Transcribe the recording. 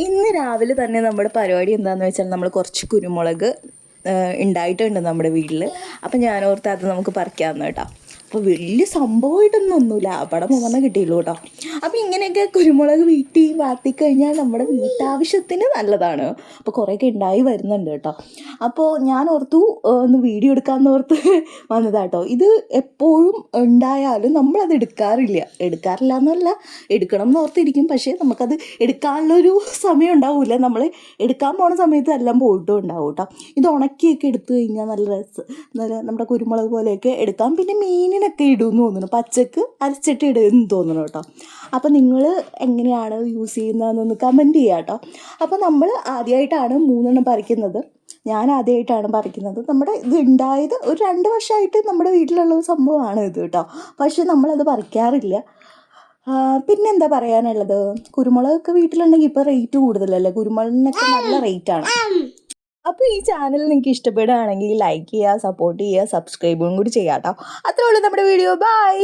ഇന്ന് രാവിലെ തന്നെ നമ്മുടെ പരിപാടി എന്താണെന്ന് വെച്ചാൽ നമ്മൾ കുറച്ച് കുരുമുളക് ഉണ്ടായിട്ടുണ്ട് നമ്മുടെ വീട്ടിൽ. അപ്പം ഞാനോർത്ത് അത് നമുക്ക് പറിക്കാമെന്ന് കേട്ടോ. അപ്പോൾ വലിയ സംഭവമായിട്ടൊന്നുമില്ല, അവിടെ മൂന്നെണ്ണം കിട്ടിയുള്ളൂ കേട്ടോ. അപ്പോൾ ഇങ്ങനെയൊക്കെ കുരുമുളക് വീട്ടിൽ വളർത്തിക്കഴിഞ്ഞാൽ നമ്മുടെ വീട്ടാവശ്യത്തിന് നല്ലതാണ്. അപ്പോൾ കുറേയൊക്കെ ഉണ്ടായി വരുന്നുണ്ട് കേട്ടോ. അപ്പോൾ ഞാൻ ഓർത്തു ഒന്ന് വീഡിയോ എടുക്കാമെന്ന് ഓർത്ത് വന്നതാട്ടോ. ഇത് എപ്പോഴും ഉണ്ടായാലും നമ്മളത് എടുക്കാറില്ല എന്നല്ല, എടുക്കണം എന്ന് ഓർത്തിരിക്കും. പക്ഷേ നമുക്കത് എടുക്കാനുള്ളൊരു സമയം ഉണ്ടാവില്ല. നമ്മൾ എടുക്കാൻ പോണ സമയത്ത് എല്ലാം പോയിട്ടും ഉണ്ടാവും കേട്ടോ. ഇത് ഉണക്കിയൊക്കെ എടുത്തു കഴിഞ്ഞാൽ നല്ല നമ്മുടെ കുരുമുളക് പോലെയൊക്കെ എടുക്കാം. പിന്നെ മീനിനൊക്കെ ഇടുമെന്ന് തോന്നുന്നു, പച്ചക്ക് അരച്ചിട്ട് ഇടുമെന്ന് തോന്നുന്നു കേട്ടോ. അപ്പോൾ നിങ്ങൾ എങ്ങനെയാണ് യൂസ് ചെയ്യുന്നതെന്നൊന്ന് കമൻറ്റ് ചെയ്യുക കേട്ടോ. അപ്പോൾ നമ്മൾ ആദ്യമായിട്ടാണ് 3 പറിക്കുന്നത്. ഞാൻ ആദ്യമായിട്ടാണ് പറിക്കുന്നത്. നമ്മുടെ ഇത് ഉണ്ടായത് ഒരു 2 വർഷമായിട്ട് നമ്മുടെ വീട്ടിലുള്ള ഒരു സംഭവമാണ് ഇത് കേട്ടോ. പക്ഷേ നമ്മളത് പറിക്കാറില്ല. പിന്നെന്താ പറയാനുള്ളത്, കുരുമുളകൊക്കെ വീട്ടിലുണ്ടെങ്കിൽ ഇപ്പോൾ റേറ്റ് കൂടുതലല്ലേ, കുരുമുളകിനൊക്കെ നല്ല റേറ്റാണ്. അപ്പോൾ ഈ ചാനൽ നിങ്ങൾക്ക് ഇഷ്ടപ്പെടുകയാണെങ്കിൽ ലൈക്ക് ചെയ്യുക, സപ്പോർട്ട് ചെയ്യുക, സബ്സ്ക്രൈബും കൂടി ചെയ്യാം കേട്ടോ. അത്രേ ഉള്ളൂ നമ്മുടെ വീഡിയോ. ബൈ.